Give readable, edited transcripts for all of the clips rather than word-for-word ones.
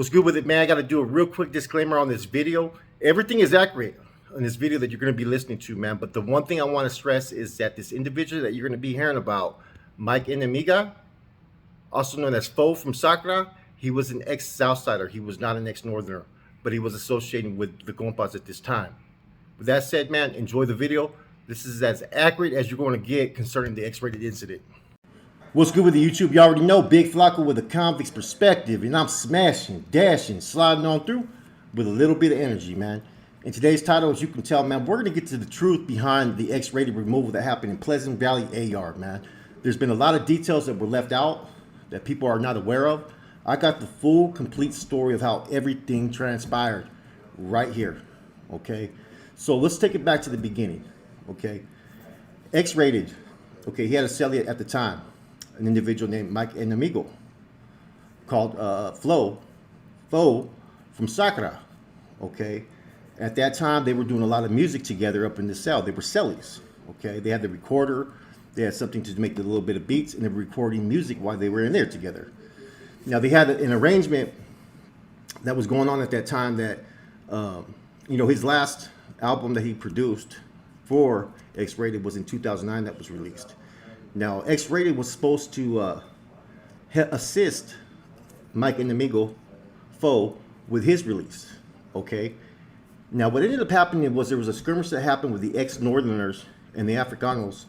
What's good with it, man? I got to do a real quick disclaimer on this video. Everything is accurate on this video that you're going to be listening to, man. But the one thing I want to stress is that this individual that you're going to be hearing about, Mike Enemiga, also known as Foe from Sakura, he was an ex-Southsider. He was not an ex-Northerner, but he was associating with the Compas at this time. With that said, man, enjoy the video. This is as accurate as you're going to get concerning the X-rated incident. What's good with the YouTube? You already know Big Flacco with a convict's perspective, and I'm smashing, dashing, sliding on through with a little bit of energy, man. In today's title, as you can tell, man, we're going to get to the truth behind the X-rated removal that happened in Pleasant Valley A-Yard, man. There's been a lot of details that were left out that people are not aware of. I got the full, complete story of how everything transpired right here, okay? So let's take it back to the beginning, okay? X-rated, okay, he had a cellie at the time, an individual named Mike Enemigo, called Foe from Sakura, okay? At that time, they were doing a lot of music together up in the cell. They were cellies, okay? They had the recorder, they had something to make a little bit of beats, and they were recording music while they were in there together. Now, they had an arrangement that was going on at that time that, you know, his last album that he produced for X-Rated was in 2009 that was released. Now, X-Rated was supposed to assist Mike Enemigo, Foe, with his release, okay? Now, what ended up happening was there was a skirmish that happened with the ex-Northerners and the Africanos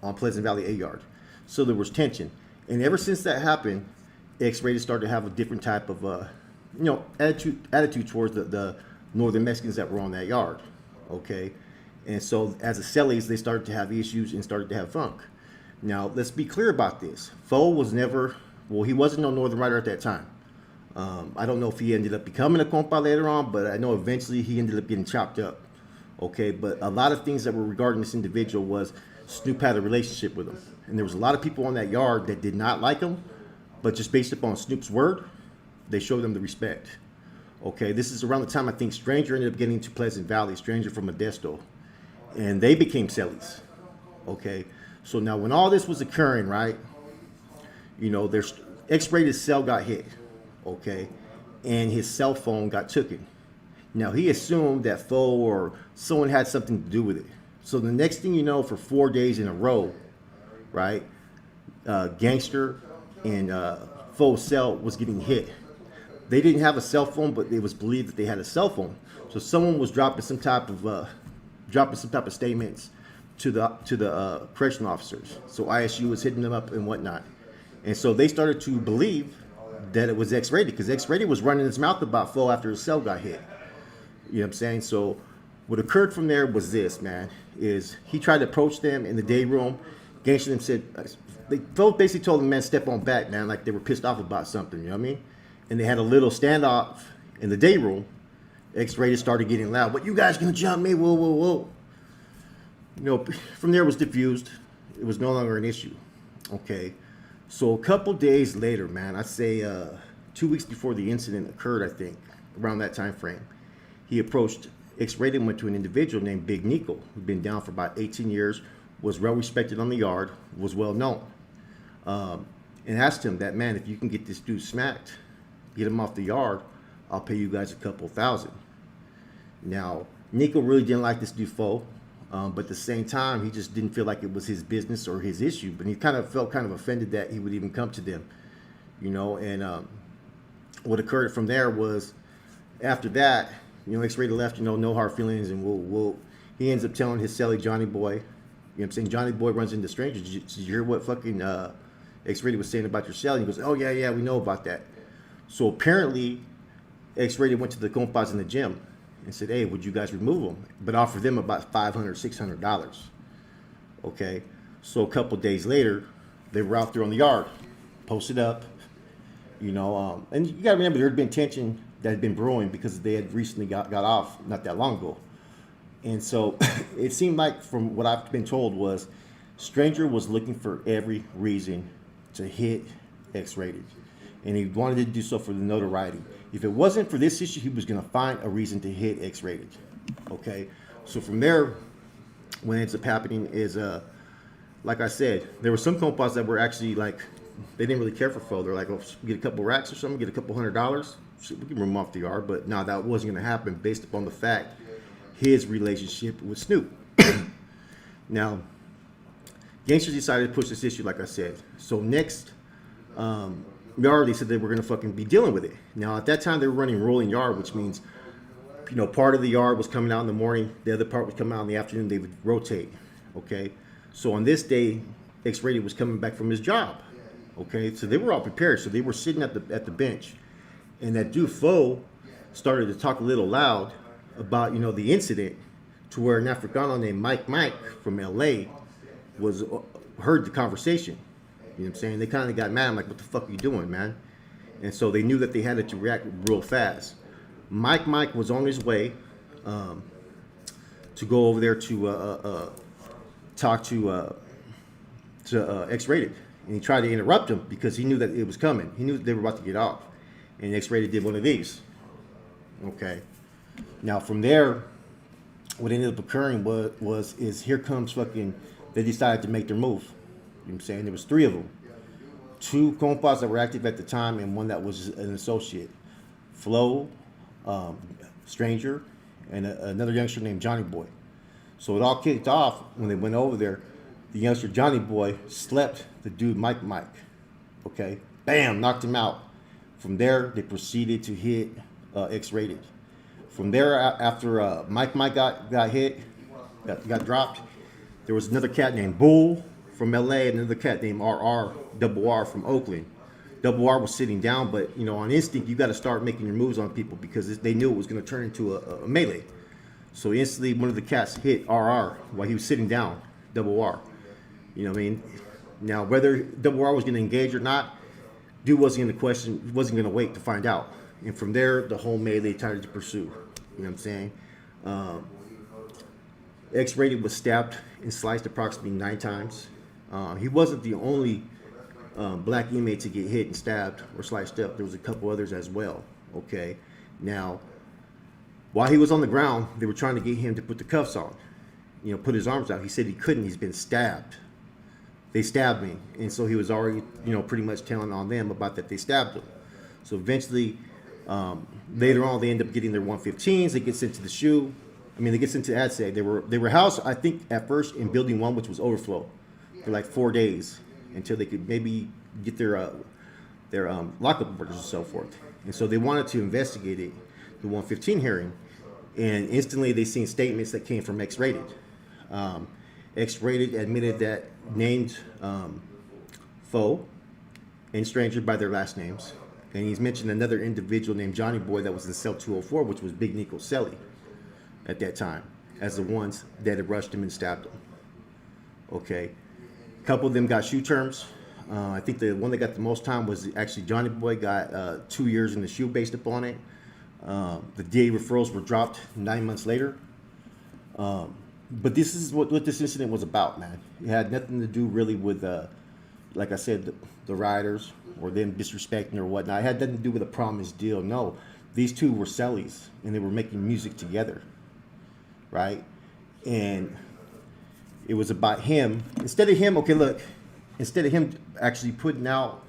on Pleasant Valley A-Yard. So there was tension. And ever since that happened, X-Rated started to have a different type of, you know, attitude towards the Northern Mexicans that were on that yard, okay? And so as the cellies, they started to have issues and started to have funk. Now, let's be clear about this. Foe was never, well, he wasn't no Northern Rider at that time. I don't know if he ended up becoming a compa later on, but I know eventually he ended up getting chopped up. Okay, but a lot of things that were regarding this individual was Snoop had a relationship with him. And there was a lot of people on that yard that did not like him, but just based upon Snoop's word, they showed him the respect. Okay, this is around the time I think Stranger ended up getting to Pleasant Valley, Stranger from Modesto, and they became cellies. Okay. So now when all this was occurring, right, you know, there's X-rated cell got hit, okay, and his cell phone got taken. Now he assumed that Foe or someone had something to do with it. So the next thing you know, for 4 days in a row, right, Gangster and Foe's cell was getting hit. They didn't have a cell phone, but it was believed that they had a cell phone. So someone was dropping some type of statements to the correctional officers. So ISU was hitting them up and whatnot. And so they started to believe that it was X-rated because X-rated was running his mouth about Foe after his cell got hit. You know what I'm saying? So what occurred from there was this, man, is he tried to approach them in the day room. Gangster them said, Foe basically told them, man, step on back, man, like they were pissed off about something, you know what I mean? And they had a little standoff in the day room. X-rated started getting loud. What, you guys gonna jump me? Whoa, whoa, whoa. You know, from there it was diffused. It was no longer an issue. Okay. So a couple days later, man, I'd say 2 weeks before the incident occurred, I think, around that time frame, he approached X-rated and went to an individual named Big Nico, who'd been down for about 18 years, was well respected on the yard, was well known. And asked him that, man, if you can get this dude smacked, get him off the yard, I'll pay you guys a couple thousand. Now, Nico really didn't like this dude Foe. But at the same time, he just didn't feel like it was his business or his issue. But he kind of felt kind of offended that he would even come to them, you know. And what occurred from there was, after that, you know, X-rated left, you know, no hard feelings, and he ends up telling his cellie Johnny Boy, you know what I'm saying, Johnny Boy runs into strangers. Did you hear what fucking X-rated was saying about your cell? And he goes, oh yeah, we know about that. So apparently, X-rated went to the compas in the gym and said, hey, would you guys remove them? But offered them about $500, $600. Okay, so a couple days later, they were out there on the yard, posted up, you know, and you gotta remember there had been tension that had been brewing because they had recently got off not that long ago. And so it seemed like, from what I've been told, was Stranger was looking for every reason to hit X-rated. And he wanted to do so for the notoriety. If it wasn't for this issue, he was going to find a reason to hit X-rated. Okay, so from there, what ends up happening is, like I said, there were some compas that were actually like, they didn't really care for Foe. They're like, oh, get a couple racks or something, get a couple $100. shit, we can remove him off the yard. But no, that wasn't going to happen based upon the fact his relationship with Snoop. Now, gangsters decided to push this issue, like I said. So next, yard, they said they were going to fucking be dealing with it. Now, at that time, they were running rolling yard, which means, you know, part of the yard was coming out in the morning, the other part was coming out in the afternoon. They would rotate. Okay, so on this day, X-Rated was coming back from his job. Okay, so they were all prepared. So they were sitting at the bench, and that dude Fo started to talk a little loud about, you know, the incident, to where an Africano named Mike from LA was heard the conversation. You know what I'm saying? They kind of got mad. I'm like, what the fuck are you doing, man? And so they knew that they had to react real fast. Mike was on his way to go over there to talk to X-Rated. And he tried to interrupt him because he knew that it was coming. He knew that they were about to get off. And X-Rated did one of these. Okay. Now from there, what ended up occurring was here comes fucking, they decided to make their move. You know what I'm saying? There was 3 of them. 2 compas that were active at the time and 1 that was an associate. Flo, Stranger, and another youngster named Johnny Boy. So it all kicked off when they went over there. The youngster Johnny Boy slept the dude Mike. Okay? Bam! Knocked him out. From there, they proceeded to hit X-Rated. From there, after Mike got hit, got dropped, there was another cat named Bull from LA, and another cat named Double R from Oakland. Double R was sitting down, but you know, on instinct, you got to start making your moves on people because they knew it was going to turn into a melee. So instantly, one of the cats hit RR while he was sitting down, Double R. You know what I mean? Now, whether Double R was going to engage or not, dude wasn't going to wait to find out. And from there, the whole melee started to pursue. You know what I'm saying? X-Rated was stabbed and sliced approximately 9 times. He wasn't the only black inmate to get hit and stabbed or sliced up. There was a couple others as well. Okay. Now, while he was on the ground, they were trying to get him to put the cuffs on. You know, put his arms out. He said he couldn't. He's been stabbed. They stabbed me. And so he was already, you know, pretty much telling on them about that they stabbed him. So eventually, later on, they end up getting their 115s. They get sent to the SHU. I mean, they get sent to ADSEG. They were housed, I think, at first in Building 1, which was overflow, for like 4 days until they could maybe get their lockup orders and so forth. And so they wanted to investigate it, the 115 hearing, and instantly they seen statements that came from X-Rated. X-Rated admitted that named Fo and Stranger by their last names. And he's mentioned another individual named Johnny Boy that was in cell 204, which was Big Nico Selly at that time, as the ones that had rushed him and stabbed him. Okay. A couple of them got SHU terms. I think the one that got the most time was actually Johnny Boy, got 2 years in the SHU based upon it. The DA referrals were dropped 9 months later. But this is what this incident was about, man. It had nothing to do really with, like I said, the rioters or them disrespecting or whatnot. It had nothing to do with a promised deal. No, these two were cellies and they were making music together, right? And it was about him. Instead of him actually putting out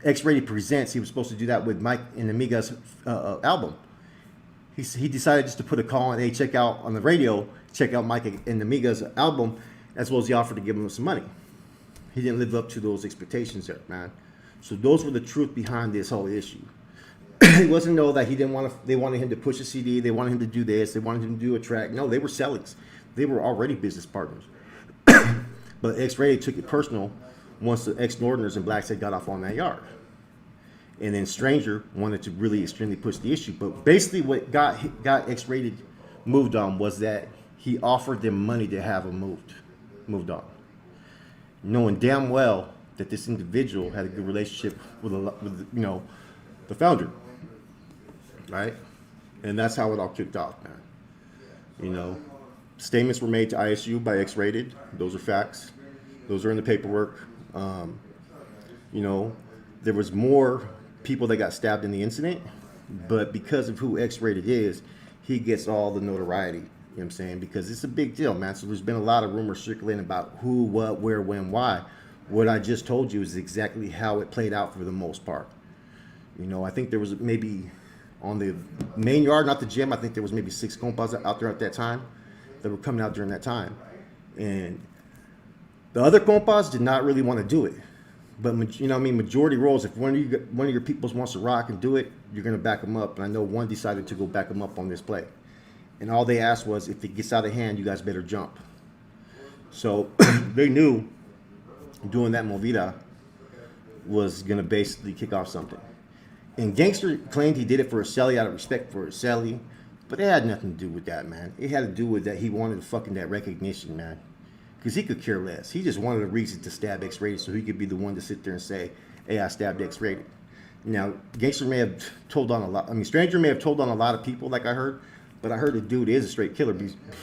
X-Rated Presents, he was supposed to do that with Mike and Amiga's album. He decided just to put a call on, hey, check out on the radio, check out Mike and Amiga's album, as well as he offered to give him some money. He didn't live up to those expectations there, man. So those were the truth behind this whole issue. It wasn't no that they wanted him to push a CD, they wanted him to do this, they wanted him to do a track. No, they were sellers. They were already business partners. But X-Rated took it personal once the ex-Northerners and Blacks had got off on that yard. And then Stranger wanted to really extremely push the issue. But basically what got X-Rated moved on was that he offered them money to have him moved on. Knowing damn well that this individual had a good relationship with you know, the founder. Right? And that's how it all kicked off, man. You know, statements were made to ISU by X-Rated. Those are facts. Those are in the paperwork. You know, there was more people that got stabbed in the incident, but because of who X-Rated is, he gets all the notoriety. You know what I'm saying? Because it's a big deal, man. So there's been a lot of rumors circulating about who, what, where, when, why. What I just told you is exactly how it played out for the most part. You know, I think there was maybe on the main yard, not the gym, I think there was maybe 6 compas out there at that time that were coming out during that time. And the other compas did not really want to do it. But, you know what I mean, majority roles, if one of your peoples wants to rock and do it, you're going to back them up. And I know one decided to go back them up on this play. And all they asked was, if it gets out of hand, you guys better jump. So they knew doing that movida was going to basically kick off something. And Gangster claimed he did it for Araceli out of respect for Araceli. But it had nothing to do with that, man. It had to do with that he wanted fucking that recognition, man. Because he could care less. He just wanted a reason to stab X-Rated so he could be the one to sit there and say, hey, I stabbed X-Rated. Now, Gangster may have told on a lot. I mean, Stranger may have told on a lot of people, like I heard. But I heard the dude is a straight killer,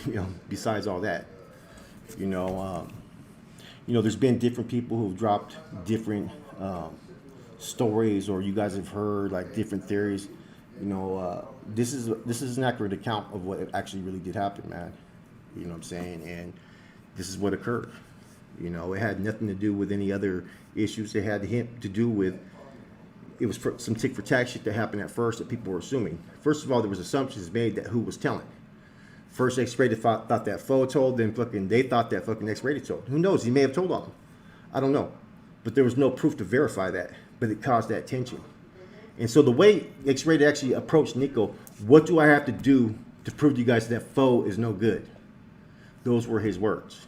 you know, besides all that. You know, there's been different people who've dropped different stories, or you guys have heard, like, different theories. You know, this is an accurate account of what actually really did happen, man. You know what I'm saying? And this is what occurred. You know, it had nothing to do with any other issues. It had to do with, it was some tick for tack shit that happened at first that people were assuming. First of all, there was assumptions made that who was telling. First, X-Rated thought that Foe told, then fucking they thought that fucking X-Rated told. Who knows? He may have told on them. I don't know. But there was no proof to verify that. But it caused that tension. And so the way X-Rated actually approached Nico, what do I have to do to prove to you guys that Foe is no good? Those were his words.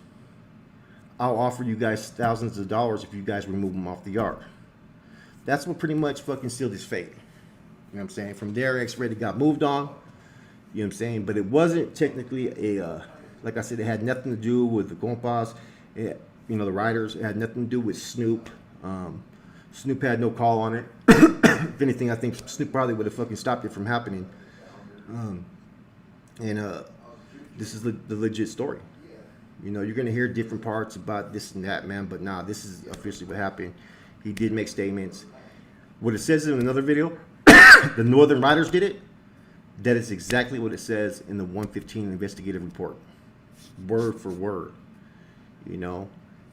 I'll offer you guys thousands of dollars if you guys remove him off the yard. That's what pretty much fucking sealed his fate. You know what I'm saying? From there, X-Rated got moved on. You know what I'm saying? But it wasn't technically a, like I said, it had nothing to do with the compas, you know, the riders. It had nothing to do with Snoop. Snoop had no call on it. If anything, I think Snoop probably would have fucking stopped it from happening. This is the legit story. You know, you're going to hear different parts about this and that, man. But nah, this is officially what happened. He did make statements. What it says in another video, the Northern Riders did it. That is exactly what it says in the 115 investigative report. Word for word. You know,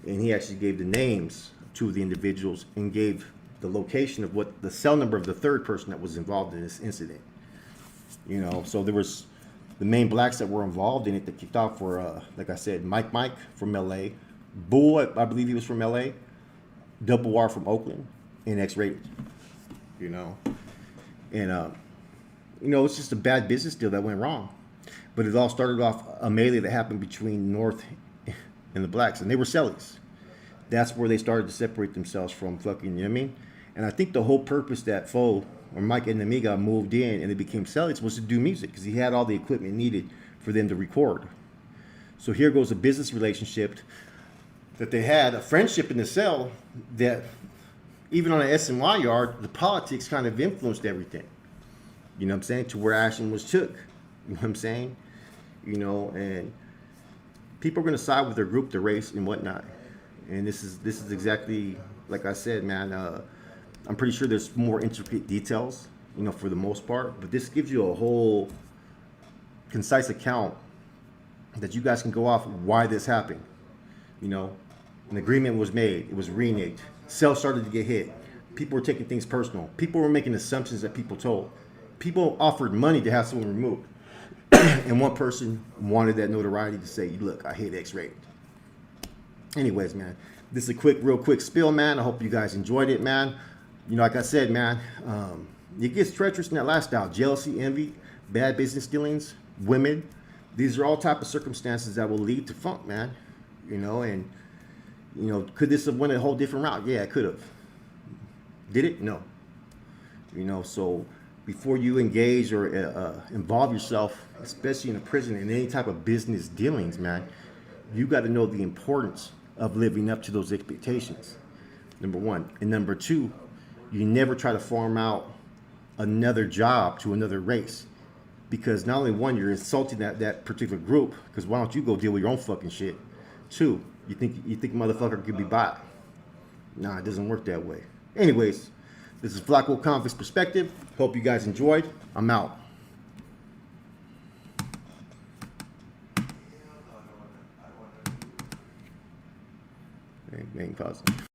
and he actually gave the names to the individuals and gave the location of what the cell number of the third person that was involved in this incident. You know, so there was the main blacks that were involved in it that kicked off were, like I said, Mike from LA, Bull, I believe he was from LA, Double R from Oakland, and X-Rated. You know, and you know, it's just a bad business deal that went wrong. But it all started off a melee that happened between North and the blacks, and they were cellies. That's where they started to separate themselves from fucking, you know what I mean? And I think the whole purpose that Foe or Mike Enemiga moved in and they became cellies was to do music, because he had all the equipment needed for them to record. So here goes a business relationship that they had, a friendship in the cell that even on an SNY yard, the politics kind of influenced everything. You know what I'm saying? To where action was took. You know what I'm saying? You know, and people are going to side with their group, their race, and whatnot. And this is exactly like I said, man. I'm pretty sure there's more intricate details, you know, for the most part. But this gives you a whole concise account that you guys can go off why this happened. You know, an agreement was made. It was reneged. Cells started to get hit. People were taking things personal. People were making assumptions that people told. People offered money to have someone removed. And one person wanted that notoriety to say, look, I hate X-Rated. Anyways, man, this is a real quick spill, man. I hope you guys enjoyed it, man. You know, like I said, man, it gets treacherous in that lifestyle. Jealousy, envy, bad business dealings, women. These are all type of circumstances that will lead to funk, man. You know, and, you know, could this have went a whole different route? Yeah, it could have. Did it? No. You know, so before you engage or involve yourself, especially in a prison, in any type of business dealings, man, you got to know the importance of living up to those expectations, number one. And number two, you never try to farm out another job to another race, because not only one, you're insulting that particular group, because why don't you go deal with your own fucking shit? Two, you think motherfucker could be bought. Nah, it doesn't work that way. Anyways, this is Flacco Convict's Perspective. Hope you guys enjoyed. I'm out. Main cause.